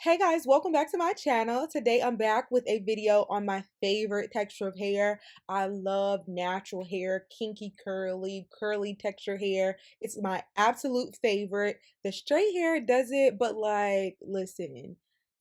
Hey guys, welcome back to my channel. Today I'm back with a video on my favorite texture of hair. I love natural hair, kinky curly texture hair. It's my absolute favorite. The straight hair does it, but like, listen,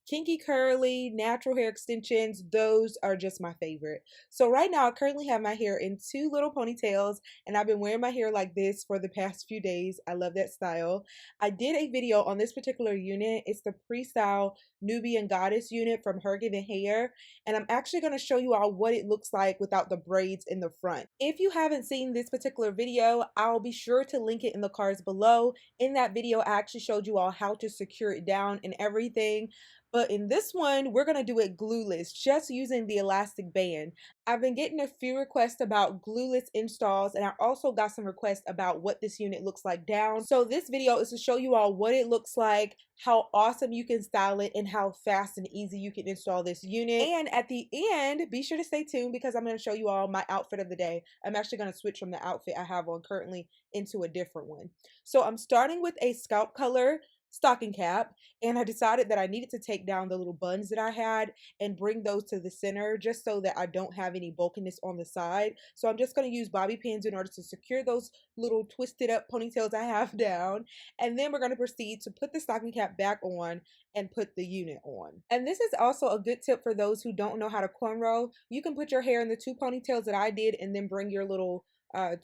kinky curly, natural hair extensions, those are just my favorite. So right now I currently have my hair in two little ponytails and I've been wearing my hair like this for the past few days. I love that style. I did a video on this particular unit. It's the pre-style Nubian goddess unit from Her Given Hair, and I'm actually going to show you all what it looks like without the braids in the front. If you haven't seen this particular video, I'll be sure to link it in the cards below. In that video, I actually showed you all how to secure it down and everything. But in this one, we're going to do it glueless, just using the elastic band. I've been getting a few requests about glueless installs, and I also got some requests about what this unit looks like down. So this video is to show you all what it looks like, how awesome you can style it, and how fast and easy you can install this unit. And at the end, be sure to stay tuned because I'm going to show you all my outfit of the day. I'm actually going to switch from the outfit I have on currently into a different one. So I'm starting with a scalp color stocking cap, and I decided that I needed to take down the little buns that I had and bring those to the center just so that I don't have any bulkiness on the side. So I'm just going to use bobby pins in order to secure those little twisted up ponytails I have down, and then we're going to proceed to put the stocking cap back on and put the unit on. And this is also a good tip for those who don't know how to cornrow. You can put your hair in the two ponytails that I did and then bring your little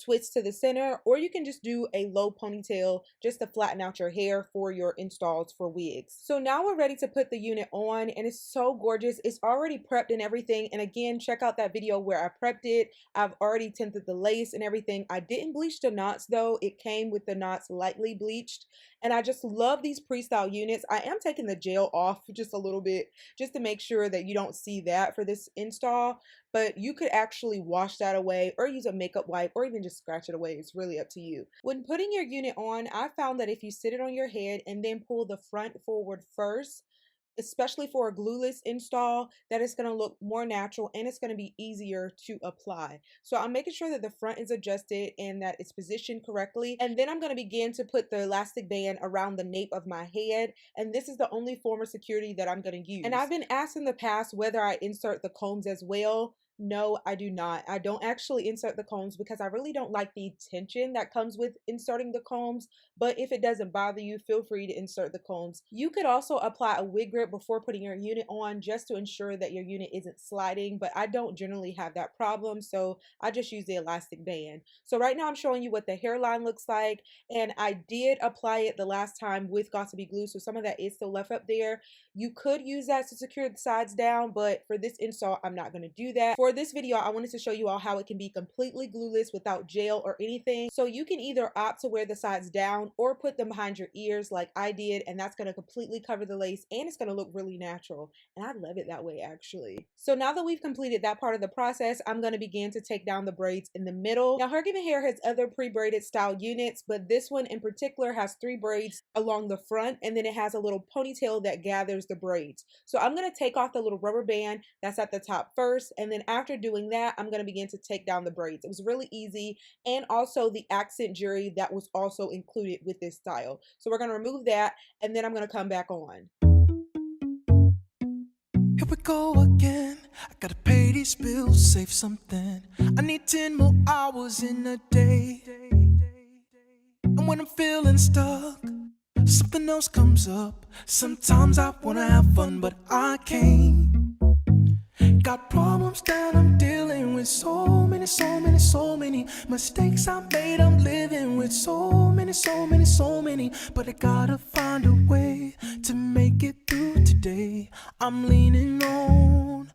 twist to the center, or you can just do a low ponytail just to flatten out your hair for your installs for wigs. So now we're ready to put the unit on, and it's so gorgeous. It's already prepped and everything, and again, check out that video where I prepped it. I've already tinted the lace and everything. I didn't bleach the knots though. It came with the knots lightly bleached, and I just love these pre-style units. I am taking the gel off just a little bit just to make sure that you don't see that for this install, but you could actually wash that away or use a makeup wipe or even just scratch it away. It's really up to you. When putting your unit on, I found that if you sit it on your head and then pull the front forward first, especially for a glueless install, that it's going to look more natural and it's going to be easier to apply. So I'm making sure that the front is adjusted and that it's positioned correctly, and then I'm going to begin to put the elastic band around the nape of my head, and this is the only form of security that I'm going to use. And I've been asked in the past whether I insert the combs as well. No, I do not. I don't actually insert the combs because I really don't like the tension that comes with inserting the combs, but if it doesn't bother you, feel free to insert the combs. You could also apply a wig grip before putting your unit on just to ensure that your unit isn't sliding, but I don't generally have that problem, so I just use the elastic band. So right now I'm showing you what the hairline looks like, and I did apply it the last time with Gossipy glue, so some of that is still left up there. You could use that to secure the sides down, but for this install, I'm not going to do that. For this video, I wanted to show you all how it can be completely glueless without gel or anything. So you can either opt to wear the sides down or put them behind your ears like I did, and that's going to completely cover the lace and it's going to look really natural. And I love it that way actually. So now that we've completed that part of the process, I'm going to begin to take down the braids in the middle. Now Her Given Hair has other pre-braided style units, but this one in particular has 3 braids along the front, and then it has a little ponytail that gathers the braids. So I'm going to take off the little rubber band that's at the top first, and then after doing that, I'm going to begin to take down the braids. It was really easy, and also the accent jewelry that was also included with this style. So we're going to remove that, and then I'm going to come back on. Here we go again. I gotta pay these bills, save something. I need 10 more hours in a day. And when I'm feeling stuck, something else comes up. Sometimes I wanna have fun, but I can't. Got problems that I'm dealing with. So many mistakes I made. I'm living with so many. But I gotta find a way to make it through today. I'm leaning on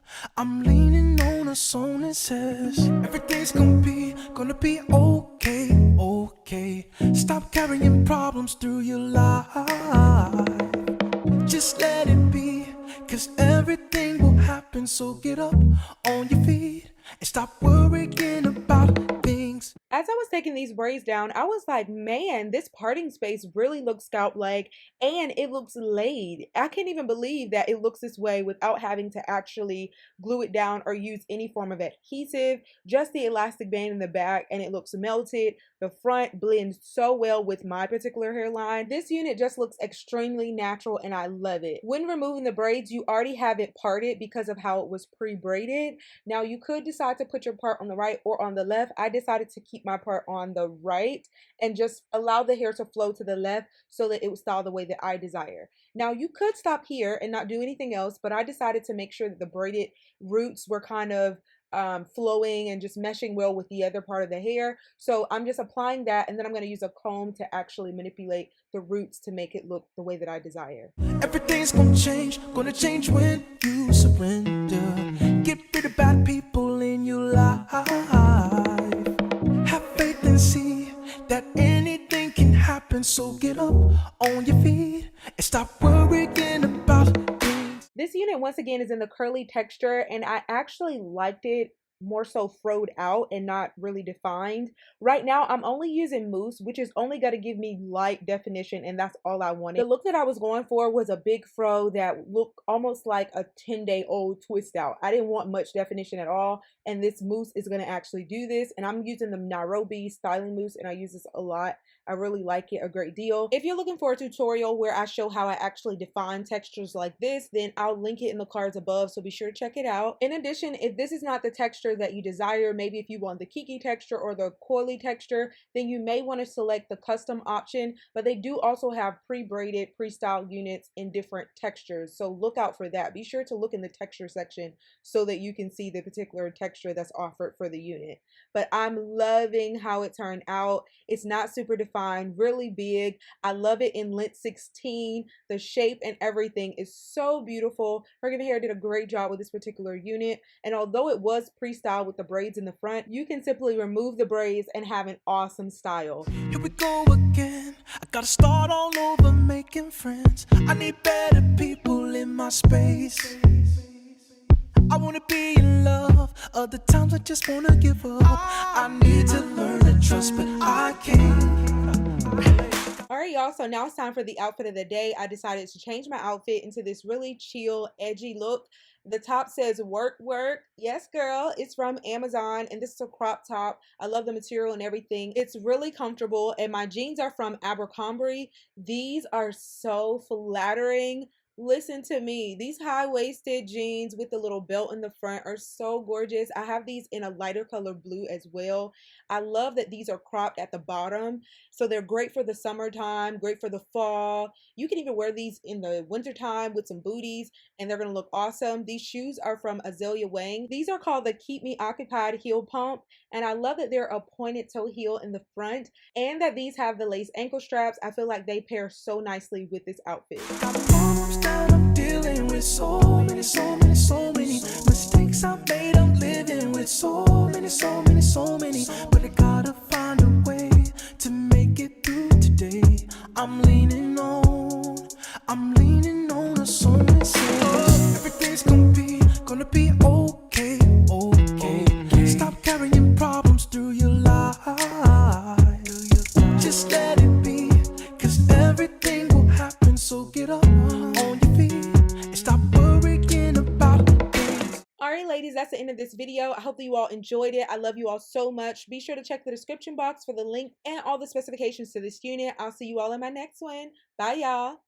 a song that says everything's gonna be okay. Stop carrying problems through your life. Just let it be, 'cause everything will happen. So get up on your feet and stop worrying about things. As I was taking these braids down, I was like, man, this parting space really looks scalp-like and it looks laid. I can't even believe that it looks this way without having to actually glue it down or use any form of adhesive, just the elastic band in the back, and it looks melted. The front blends so well with my particular hairline. This unit just looks extremely natural and I love it. When removing the braids, you already have it parted because of how it was pre-braided. Now you could decide to put your part on the right or on the left. I decided to keep my part on the right and just allow the hair to flow to the left so that it would style the way that I desire. Now you could stop here and not do anything else, but I decided to make sure that the braided roots were kind of flowing and just meshing well with the other part of the hair. So I'm just applying that, and then I'm going to use a comb to actually manipulate the roots to make it look the way that I desire. Everything's gonna change when you surrender. Get rid of bad people in your life. Have faith and see that anything can happen. So get up on your feet and stop worrying about things. This unit once again is in the curly texture, and I actually liked it more so froed out and not really defined. Right now I'm only using mousse, which is only going to give me light definition, and that's all I wanted. The look that I was going for was a big fro that looked almost like a 10-day-old twist out. I didn't want much definition at all, and this mousse is going to actually do this. And I'm using the Nairobi styling mousse, and I use this a lot. I really like it a great deal. If you're looking for a tutorial where I show how I actually define textures like this, then I'll link it in the cards above, so be sure to check it out. In addition, if this is not the texture that you desire, maybe if you want the kiki texture or the coily texture, then you may want to select the custom option, but they do also have pre-braided, pre-styled units in different textures, so look out for that. Be sure to look in the texture section so that you can see the particular texture that's offered for the unit. But I'm loving how it turned out. It's not super defined, really big. I love it in length 16. The shape and everything is so beautiful. Hergiven Hair did a great job with this particular unit, and although it was pre-styled with the braids in the front, you can simply remove the braids and have an awesome style. Here we go again. I gotta start all over making friends. I need better people in my space. I wanna be in love. Other times I just wanna give up. I need to learn to trust, but I can't. Alright y'all, so now it's time for the outfit of the day. I decided to change my outfit into this really chill, edgy look. The top says work work. Yes girl, it's from Amazon, and this is a crop top. I love the material and everything. It's really comfortable, and my jeans are from Abercrombie. These are so flattering. Listen to me, these high-waisted jeans with the little belt in the front are so gorgeous. I have these in a lighter color blue as well. I love that these are cropped at the bottom, so they're great for the summertime, great for the fall. You can even wear these in the wintertime with some booties, and they're gonna look awesome. These shoes are from S.W.A.T. These are called the Keep Me Occupied heel pump, and I love that they're a pointed toe heel in the front, and that these have the lace ankle straps. I feel like they pair so nicely with this outfit. I'm dealing with so many mistakes I made. I'm living with so many, but I gotta find a way to make it through today. I'm leaning on a song that says everything's gonna be okay. Stop carrying problems through your life. Just let it be, 'cause everything will happen. So get up on your feet and stop worrying about things. Alright ladies, that's the end of this video. I hope that you all enjoyed it. I love you all so much. Be sure to check the description box for the link and all the specifications to this unit. I'll see you all in my next one. Bye y'all.